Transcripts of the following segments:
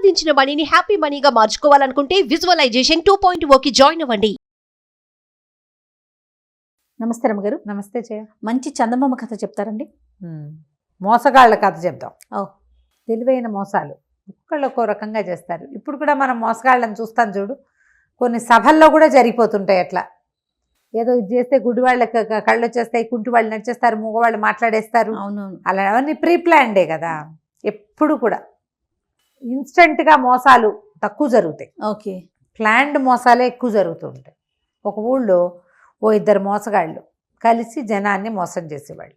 సంపాదించిన మనీని హ్యాపీ మనీగా మార్చుకోవాలనుకుంటే విజువలైజేషన్ 2.0కి జాయిన్ అవ్వండి. నమస్తే రమ్మగారు. నమస్తే జయ. మంచి చందమామ కథ చెప్తారండి? మోసగాళ్ళ కథ చెప్దాం. ఓ, తెలివైన మోసాలు ఒక్కళ్ళు ఒక్కో రకంగా చేస్తారు. ఇప్పుడు కూడా మనం మోసగాళ్ళని చూస్తాం చూడు, కొన్ని సభల్లో కూడా జరిగిపోతుంటాయి. అట్లా ఏదో ఇది చేస్తే గుడి వాళ్ళకి కళ్ళు వచ్చేస్తాయి, కుంటి వాళ్ళు నడిచేస్తారు, మూగవాళ్ళు మాట్లాడేస్తారు. అవునవును. అలా అవన్నీ ప్రీ ప్లాన్డే కదా. ఎప్పుడు కూడా ఇన్స్టెంట్గా మోసాలు తక్కువ జరుగుతాయి. ఓకే. ప్లాన్డ్ మోసాలే ఎక్కువ జరుగుతూ ఉంటాయి. ఒక ఊళ్ళో ఓ ఇద్దరు మోసగాళ్ళు కలిసి జనాన్ని మోసం చేసేవాళ్ళు.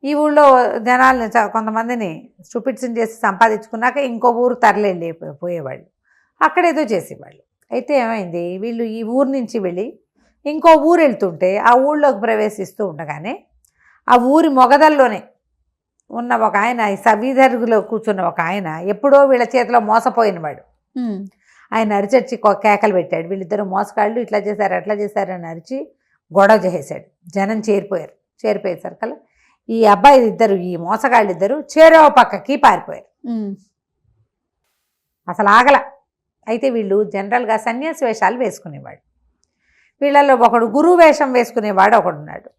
ఈ ఊళ్ళో జనాల్ని కొంతమందిని స్టూపిడ్స్ని చేసి సంపాదించుకున్నాక ఇంకో ఊరు తరలి పోయేవాళ్ళు, అక్కడేదో చేసేవాళ్ళు. అయితే ఏమైంది, వీళ్ళు ఈ ఊరు నుంచి వెళ్ళి ఇంకో ఊరు వెళ్తుంటే ఆ ఊళ్ళోకి ప్రవేశిస్తూ ఉండగానే ఆ ఊరి మొగదల్లోనే ఉన్న ఒక ఆయన, ఈ సవీధరుగులో కూర్చున్న ఒక ఆయన ఎప్పుడో వీళ్ళ చేతిలో మోసపోయినవాడు. ఆయన అరిచర్చి కేకలు పెట్టాడు, వీళ్ళిద్దరు మోసగాళ్ళు ఇట్లా చేశారు అట్లా చేశారని అరిచి గొడవ చేసేసాడు. జనం చేరిపోయేసరికల్లా ఈ అబ్బాయి ఇద్దరు, ఈ మోసగాళ్ళు ఇద్దరు చేరో పక్కకి పారిపోయారు. అసలు ఆగల. అయితే వీళ్ళు జనరల్గా సన్యాసి వేషాలు వేసుకునేవాడు. వీళ్ళలో ఒకడు గురువు వేషం వేసుకునేవాడు ఒకడున్నాడు.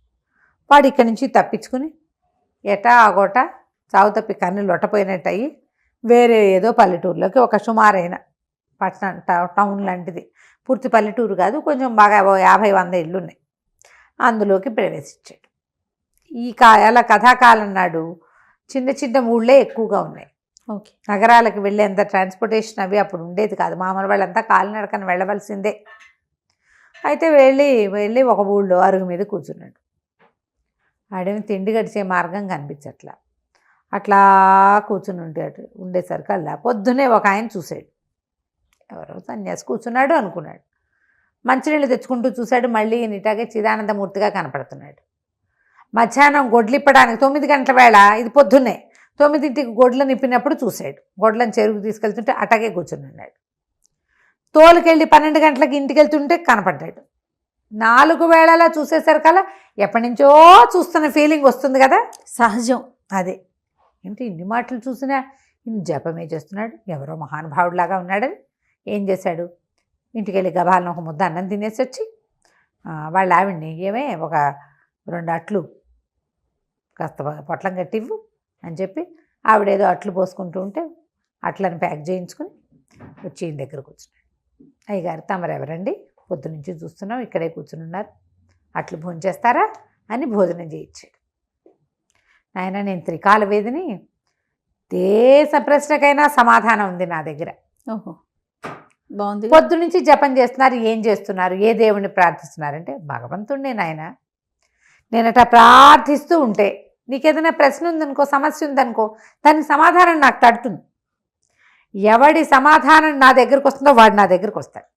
వాడు ఇక్కడి నుంచి తప్పించుకుని ఎటా ఆగోట చావు తప్పి కన్ను లొట్టపోయినట్టు అయ్యి వేరే ఏదో పల్లెటూరులోకి, ఒక సుమారైన పట్టణం టౌన్ లాంటిది, పూర్తి పల్లెటూరు కాదు, కొంచెం బాగా 50-100 ఇళ్ళు ఉన్నాయి, అందులోకి ప్రవేశించాడు. ఈ అలా కథాకాలం నాడు చిన్న చిన్న ఊళ్ళే ఎక్కువగా ఉన్నాయి. ఓకే. నగరాలకు వెళ్ళేంత ట్రాన్స్పోర్టేషన్ అవి అప్పుడు ఉండేది కాదు. మామూలు వాళ్ళంతా కాలినడకన వెళ్ళవలసిందే. అయితే వెళ్ళి ఒక ఊళ్ళో అరుగు మీద కూర్చున్నాడు. ఆడేమి తిండి గడిచే మార్గం కనిపించట్లా. అట్లా కూర్చుని ఉండేసరికి అలా పొద్దునే ఒక ఆయన చూశాడు. ఎవరో సన్యాసి కూర్చున్నాడు అనుకున్నాడు. మంచినీళ్ళు తెచ్చుకుంటూ చూశాడు. మళ్ళీ నిటాగే చిదానందమూర్తిగా కనపడుతున్నాడు. మధ్యాహ్నం గొడ్లిప్పడానికి 9 గంటల వేళ, ఇది పొద్దున్నే 9ంటికి గొడ్లు నిప్పినప్పుడు చూశాడు. గొడ్లను చెరువుకు తీసుకెళ్తుంటే అటాగే కూర్చున్నాడు. తోలుకెళ్ళి 12 గంటలకి ఇంటికి వెళ్తుంటే కనపడ్డాడు. 4 వేళలా చూసేసరికల్లా ఎప్పటి నుంచో చూస్తున్న ఫీలింగ్ వస్తుంది కదా, సహజం అదే. ఏంటి ఇన్ని మాటలు చూసినా ఇన్ని జపమే చేస్తున్నాడు, ఎవరో మహానుభావుడిలాగా ఉన్నాడని ఏం చేశాడు, ఇంటికి వెళ్ళి గబాలను ఒక ముద్ద అన్నం తినేసి వచ్చి వాళ్ళ ఆవిడ్ని, ఏమే ఒక 2 అట్లు కాస్త పొట్లం కట్టివ్వు అని చెప్పి ఆవిడేదో అట్లు పోసుకుంటూ ఉంటే అట్లను ప్యాక్ చేయించుకుని వచ్చి ఈయన దగ్గర కూర్చున్నాడు. అయ్యగారు, తమరెవరండి, పొద్దు నుంచి చూస్తున్నాం, ఇక్కడే కూర్చుని ఉన్నారు, అట్లు భోజనం చేస్తారా అని భోజనం చేయించాడు. నాయన, నేను త్రికాల వేదిని, దేశ ప్రశ్నకైనా సమాధానం ఉంది నా దగ్గర. ఓహో, బాగుంది. పొద్దు నుంచి జపం చేస్తున్నారు, ఏం చేస్తున్నారు, ఏ దేవుణ్ణి ప్రార్థిస్తున్నారంటే భగవంతుడినే నాయన. నేనట ప్రార్థిస్తూ ఉంటే నీకేదైనా ప్రశ్న ఉందనుకో, సమస్య ఉందనుకో, దానికి సమాధానం నాకు తడుతుంది. ఎవడి సమాధానం నా దగ్గరకు వస్తుందో వాడు నా దగ్గరకు వస్తాడు.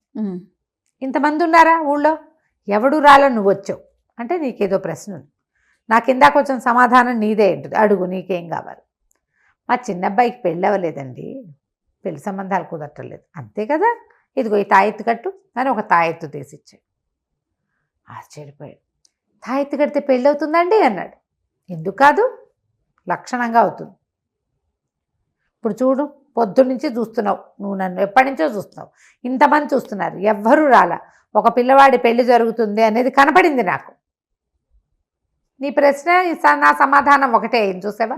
ఇంతమంది ఉన్నారా ఊళ్ళో, ఎవడు రాలో నువ్వు వచ్చావు అంటే నీకేదో ప్రశ్న ఉంది, నాకు ఇందాక వచ్చిన సమాధానం నీదే ఉంటుంది, అడుగు, నీకేం కావాలి. మా చిన్నబ్బాయికి పెళ్ళి అవ్వలేదండి, పెళ్లి సంబంధాలు కుదరట్లేదు, అంతే కదా, ఇదిగో ఈ తాయెత్తు కట్టు అని ఒక తాయెత్తు తీసిచ్చాడు. ఆశ్చర్యపోయాడు. తాయెత్తు కడితే పెళ్ళి అవుతుందండి అన్నాడు. ఎందుకు కాదు, లక్షణంగా అవుతుంది. ఇప్పుడు చూడు, పొద్దున్నుంచి చూస్తున్నావు, నువ్వు నన్ను ఎప్పటి నుంచో చూస్తున్నావు, ఇంతమంది చూస్తున్నారు, ఎవ్వరూ రాలా, ఒక పిల్లవాడి పెళ్లి జరుగుతుంది అనేది కనపడింది నాకు. నీ ప్రశ్న నా సమాధానం ఒకటే అయింది, చూసావా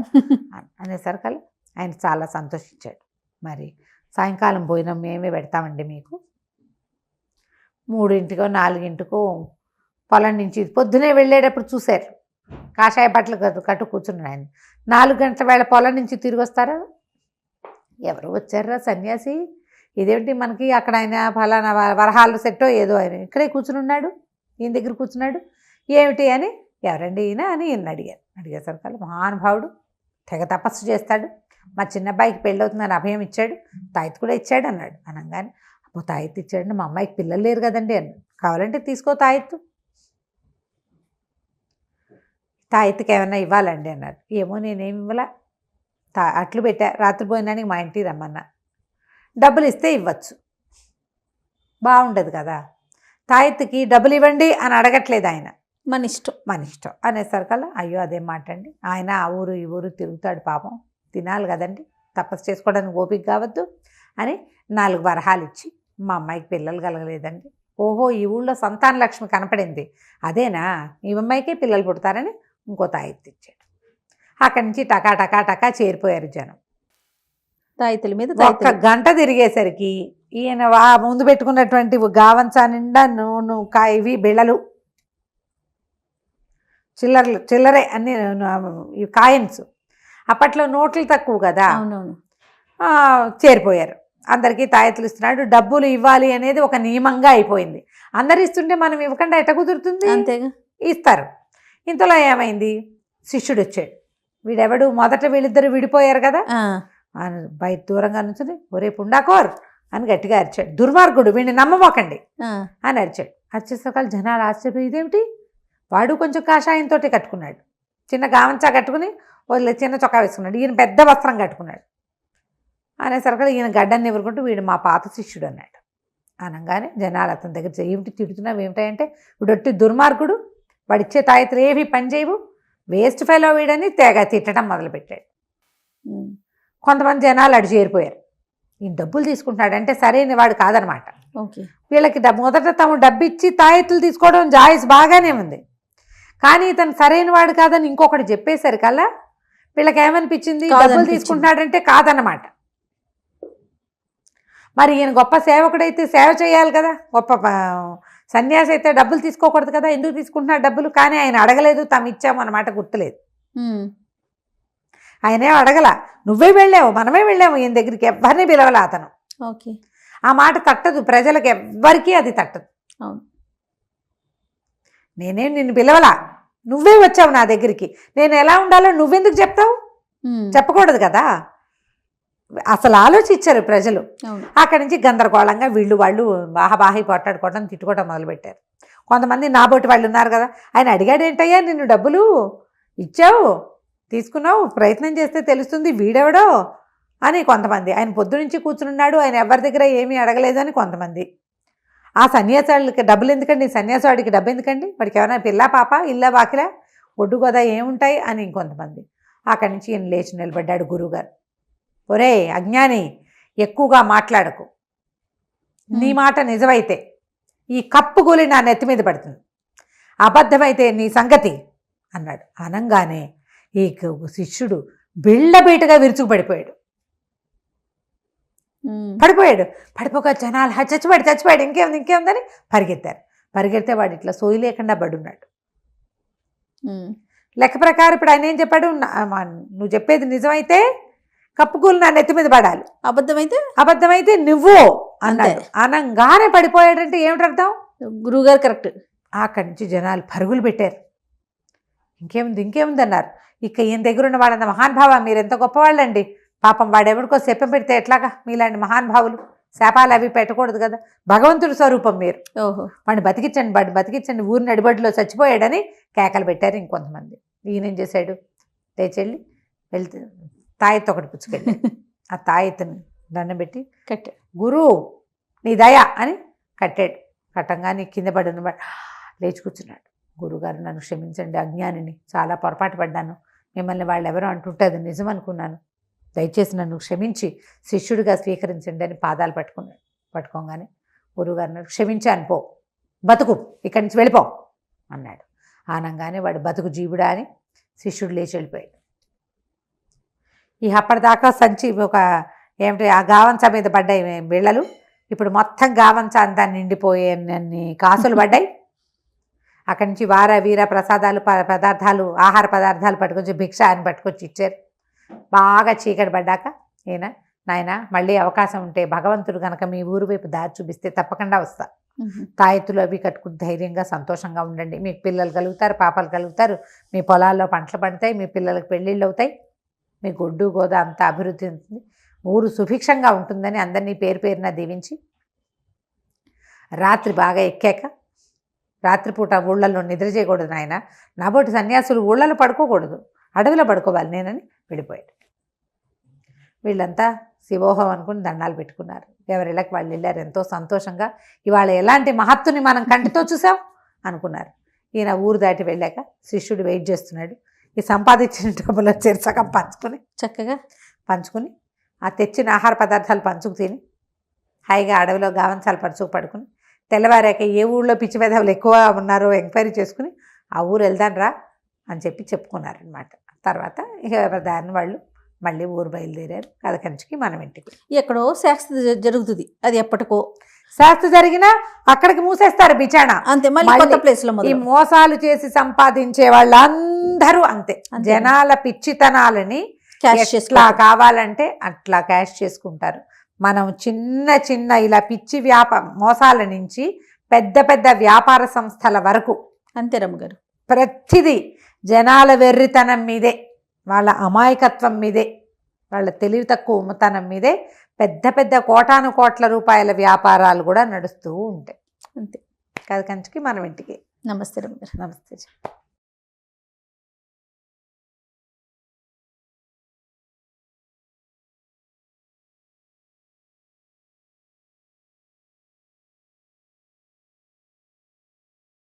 అనేసరికల్లా ఆయన చాలా సంతోషించాడు. మరి సాయంకాలం భోజనం మేమే పెడతామండి మీకు, 3ంటికో 4ంటికో పొలం నుంచి పొద్దునే వెళ్ళేటప్పుడు చూశారు, కాషాయ బట్టలు కట్టు కూర్చున్నాడు ఆయన. 4 గంటల వేళ పొలం నుంచి తిరిగి వస్తారా, ఎవరు వచ్చారా సన్యాసి, ఇదేంటి మనకి అక్కడ ఆయన ఫలానా వరహాలు సెట్టో ఏదో, ఆయన ఇక్కడే కూర్చుని ఉన్నాడు, ఈయన దగ్గర కూర్చున్నాడు, ఏమిటి అని, ఎవరండి ఈయన అని ఈయన అడిగేసరికల్లా మహానుభావుడు తెగ తపస్సు చేస్తాడు, మా చిన్నబ్బాయికి పెళ్ళి అవుతుందని అభయం ఇచ్చాడు, తాయెత్తు కూడా ఇచ్చాడు అన్నాడు. అనగానే అబ్బో తాయెత్తు ఇచ్చాడండి, మా అమ్మాయికి పిల్లలు లేరు కదండి అన్నాడు. కావాలంటే తీసుకో తాయెత్తు, తాయెత్తుకి ఏమన్నా ఇవ్వాలండి అన్నాడు. ఏమో నేనేమి ఇవ్వాలా, అట్లు పెట్టా, రాత్రి భోజనానికి మా ఇంటికి రమ్మన్నా, డబ్బులు ఇస్తే ఇవ్వచ్చు, బాగుండదు కదా, తాయెత్తుకి డబ్బులు ఇవ్వండి అని అడగట్లేదు ఆయన, మన ఇష్టం అనేసరికల్లా అయ్యో అదేం మాట అండి, ఆయన ఆ ఊరు ఈ ఊరు తిరుగుతాడు, పాపం తినాలి కదండి, తపస్సు చేసుకోవడానికి ఓపిక కావద్దు అని 4 వరహాలు ఇచ్చి మా అమ్మాయికి పిల్లలు కలగలేదండి. ఓహో, ఈ ఊళ్ళో సంతాన లక్ష్మి కనపడింది, అదేనా ఈ అమ్మాయికే పిల్లలు పుడతారని ఇంకో తాయెత్తు ఇచ్చాడు. అక్కడి నుంచి టకా టకా టకా చేరిపోయారు జనం. తాయితుల మీద ఒక్క గంట తిరిగేసరికి ఈయన ముందు పెట్టుకున్నటువంటి గావంచా నిండా నూనె ఇవి బిళ్ళలు, చిల్లరే అన్ని ఈ కాయిన్స్. అప్పట్లో నోట్లు తక్కువ కదా, అవునవును, చేరిపోయారు. అందరికీ తాయెత్తులు ఇస్తున్నాడు. డబ్బులు ఇవ్వాలి అనేది ఒక నియమంగా అయిపోయింది. అందరు ఇస్తుంటే మనం ఇవ్వకుండా ఎట్ట కుదురుతుంది? అంతేగా, ఇస్తారు. ఇంతలో ఏమైంది, శిష్యుడు వచ్చాడు. వీడెవడు, మొదట వీళ్ళిద్దరు విడిపోయారు కదా, బయట దూరంగా నుంచి ఒరే పుండాకోర్ అని గట్టిగా అరిచాడు. దుర్మార్గుడు, వీడిని నమ్మమోకండి అని అరిచాడు. అరిచేసరికి జనాలు ఆశ్చర్యం, ఇదేమిటి, వాడు కొంచెం కాషాయంతో కట్టుకున్నాడు, చిన్న గావంచా కట్టుకుని చిన్న చొక్కా వేసుకున్నాడు, ఈయన పెద్ద వస్త్రం కట్టుకున్నాడు. అనేసరికి ఈయన గడ్డన్ని ఎదుర్కొంటూ వీడు మా పాత శిష్యుడు అన్నాడు. అనగానే జనాలు అతని దగ్గర ఏమిటి తిడుతున్నావు ఏమిటంటే, వీడొట్టి దుర్మార్గుడు, వాడిచ్చే తాయెత్తులు ఏవి పని చేయవు, వేస్ట్ ఫెలో వీడని తెగ తిట్టడం మొదలుపెట్టాడు. కొంతమంది జనాలు అటు చేరిపోయారు. ఈయన డబ్బులు తీసుకుంటున్నాడంటే సరైన వాడు కాదనమాట. ఓకే, వీళ్ళకి మొదట తాము డబ్బు ఇచ్చి తాయెత్తులు తీసుకోవడం జాయిస్ బాగానే ఉంది, కానీ ఇతను సరైన వాడు కాదని ఇంకొకటి చెప్పేసరికల్లా వీళ్ళకి ఏమనిపించింది, డబ్బులు తీసుకుంటున్నాడంటే కాదన్నమాట. మరి ఈయన గొప్ప సేవకుడైతే సేవ చేయాలి కదా, గొప్ప సన్యాసి అయితే డబ్బులు తీసుకోకూడదు కదా, ఎందుకు తీసుకుంటున్నాడు డబ్బులు? కానీ ఆయన అడగలేదు, తాము ఇచ్చాము అన్నమాట గుర్తులేదు. ఆయనే అడగల, నువ్వే వెళ్ళావు, మనమే వెళ్ళాము ఈయన దగ్గరికి, ఎవరిని పిలవలా అతను. ఓకే, ఆ మాట తట్టదు, ప్రజలకు ఎవ్వరికీ అది తట్టదు. అవును, నేనేం నిన్ను పిలవలా, నువ్వే వచ్చావు నా దగ్గరికి, నేను ఎలా ఉండాలో నువ్వెందుకు చెప్తావు? చెప్పకూడదు కదా. అసలు ఆలోచించారు ప్రజలు. అక్కడి నుంచి గందరగోళంగా వీళ్ళు వాళ్ళు బాహాబాహి కొట్టాడుకోవడం, తిట్టుకోవడం మొదలుపెట్టారు. కొంతమంది నాబోటి వాళ్ళు ఉన్నారు కదా, ఆయన అడిగాడు, ఏంటయ్యా నిన్ను డబ్బులు ఇచ్చావు, తీసుకున్నావు, ప్రయత్నం చేస్తే తెలుస్తుంది వీడెవడో అని కొంతమంది. ఆయన పొద్దు నుంచి కూర్చున్నాడు, ఆయన ఎవరి దగ్గర ఏమీ అడగలేదని కొంతమంది. ఆ సన్యాసాలకి డబ్బులు ఎందుకండి, సన్యాసాడికి డబ్బు ఎందుకండి, వాడికి ఏమైనా పిల్ల పాప ఇల్లా వాకిలా ఒడ్డు గోదా ఏముంటాయి అని ఇంకొంతమంది. అక్కడి నుంచి ఈయన లేచి నిలబడ్డాడు గురువుగారు. ఒరే అజ్ఞాని, ఎక్కువగా మాట్లాడకు, నీ మాట నిజమైతే ఈ కప్పు గోలి నా నెత్తి మీద పడుతుంది, అబద్ధమైతే నీ సంగతి అన్నాడు. అనంగానే ఈ శిష్యుడు బిళ్ళబీటగా విరుచుకుపడిపోయాడు. పడిపోక జనాలు చచ్చిపోయాడు ఇంకేముందని పరిగెత్తారు. పరిగెడితే వాడు ఇట్లా సోయి లేకుండా పడున్నాడు. లెక్క ప్రకారం ఇప్పుడు ఆయన ఏం చెప్పాడు, నువ్వు చెప్పేది నిజమైతే కప్పుకూలు నా నెత్తి మీద పడాలి, అబద్ధమైతే నువ్వు అన్నాడు. అనంగానే పడిపోయాడంటే ఏమిటి అర్థం? గురువుగారు కరెక్ట్. అక్కడి నుంచి జనాలు పరుగులు పెట్టారు. ఇంకేముంది అన్నారు. ఇక ఈయన దగ్గర ఉన్న వాళ్ళంత మహానుభావ, మీరు ఎంత గొప్పవాళ్ళండి, పాపం వాడెవరికో శాపం పెడితే ఎట్లాగా, మీలాంటి మహానుభావులు శాపాలు అవి పెట్టకూడదు కదా, భగవంతుడి స్వరూపం మీరు, వాడిని బతికించండి, ఊరిని అడిబడిలో చచ్చిపోయాడని కేకలు పెట్టారు ఇంకొంతమంది. ఈయనేం చేశాడు, లేచెళ్ళి వెళ్తే తాయెత్తు ఒకటి పుచ్చుకెళ్ళి ఆ తాయెత్తుని దండం పెట్టి కట్టాడు. గురు నీ దయ అని కట్టాడు. కట్టంగానే కింద పడిన లేచి కూర్చున్నాడు. గురుగారు నన్ను క్షమించండి, అజ్ఞానిని, చాలా పొరపాటు పడ్డాను, మిమ్మల్ని వాళ్ళు ఎవరో అంటుంటే అది నిజం అనుకున్నాను, దయచేసి నన్ను క్షమించి శిష్యుడిగా స్వీకరించండి అని పాదాలు పట్టుకోగానే గురువుగారు నన్ను క్షమించాను, పో, బతుకు, ఇక్కడి నుంచి వెళ్ళిపో అన్నాడు. ఆనంగానే వాడు బతుకు జీవుడా అని శిష్యుడు లేచి వెళ్ళిపోయాడు. ఈ అప్పటిదాకా సంచి ఒక ఏమిటి ఆ గావంచా మీద పడ్డాయి బిళ్ళలు, ఇప్పుడు మొత్తం గావంచా అంతా నిండిపోయేన్ని కాసులు పడ్డాయి. అక్కడి నుంచి వార వీర ప్రసాదాలు పదార్థాలు ఆహార పదార్థాలు పట్టుకొచ్చి భిక్ష అని పట్టుకొచ్చి ఇచ్చారు. బాగా చీకటి పడ్డాక ఈయన, నాయన మళ్ళీ అవకాశం ఉంటే భగవంతుడు కనుక మీ ఊరు వైపు దారి చూపిస్తే తప్పకుండా వస్తా, తాయెత్తులు అవి కట్టుకుని ధైర్యంగా సంతోషంగా ఉండండి, మీకు పిల్లలు కలుగుతారు, పాపలు కలుగుతారు, మీ పొలాల్లో పంటలు పండుతాయి, మీ పిల్లలకు పెళ్ళిళ్ళు అవుతాయి, మీ గొడ్డు గోదా అంతా అభివృద్ధి ఉంటుంది, ఊరు సుభిక్షంగా ఉంటుందని అందరినీ పేరు పేరున దీవించి రాత్రి బాగా ఎక్కాక, రాత్రిపూట ఊళ్ళల్లో నిద్ర చేయకూడదు నాయన, నాబోటి సన్యాసులు ఊళ్ళలో పడుకోకూడదు, అడవిలో పడుకోవాలి నేనని వెళ్ళిపోయాడు. వీళ్ళంతా శివోహం అనుకుని దండాలు పెట్టుకున్నారు. ఎవరిళ్ళకి వాళ్ళు వెళ్ళారు ఎంతో సంతోషంగా. ఇవాళ ఎలాంటి మహత్తుని మనం కంటితో చూసాం అనుకున్నారు. ఈయన ఊరు దాటి వెళ్ళాక శిష్యుడు వెయిట్ చేస్తున్నాడు. ఈ సంపాదించిన డబ్బులు సగం చక్కగా పంచుకుని ఆ తెచ్చిన ఆహార పదార్థాలు పంచుకు తిని హాయిగా అడవిలో గావంచాలు పరుచుకు పడుకుని తెల్లవారాక ఏ ఊళ్ళో పిచ్చి వెధవులు ఎక్కువ ఉన్నారో ఎంక్వైరీ చేసుకుని ఆ ఊరు వెళ్దాం రా అని చెప్పి చెప్పుకున్నారనమాట. తర్వాత ఇక దాని వాళ్ళు మళ్ళీ ఊరు బయలుదేరారు. కథ కంచికి మనం ఇంటికి. ఎక్కడో శాస్త్ర జరుగుతుంది, అది ఎప్పటికో శాస్త్ర జరిగినా అక్కడికి మూసేస్తారు బిచానా. అంతే, మళ్ళీ కొత్త ప్లేస్ లో ఈ మోసాలు చేసి సంపాదించే వాళ్ళందరూ అంతే. జనాల పిచ్చితనాలని ఎట్లా కావాలంటే అట్లా క్యాష్ చేసుకుంటారు. మనం చిన్న చిన్న ఇలా పిచ్చి మోసాల నుంచి పెద్ద పెద్ద వ్యాపార సంస్థల వరకు అంతే రమ్మగారు. ప్రతిదీ జనాల వెర్రితనం మీదే, వాళ్ళ అమాయకత్వం మీదే, వాళ్ళ తెలివి తక్కువతనం మీదే పెద్ద పెద్ద కోటాను కోట్ల రూపాయల వ్యాపారాలు కూడా నడుస్తూ ఉంటాయి. అంతే. కథ కంచికి మనం ఇంటికి. నమస్తే రమ్మగారు. నమస్తే.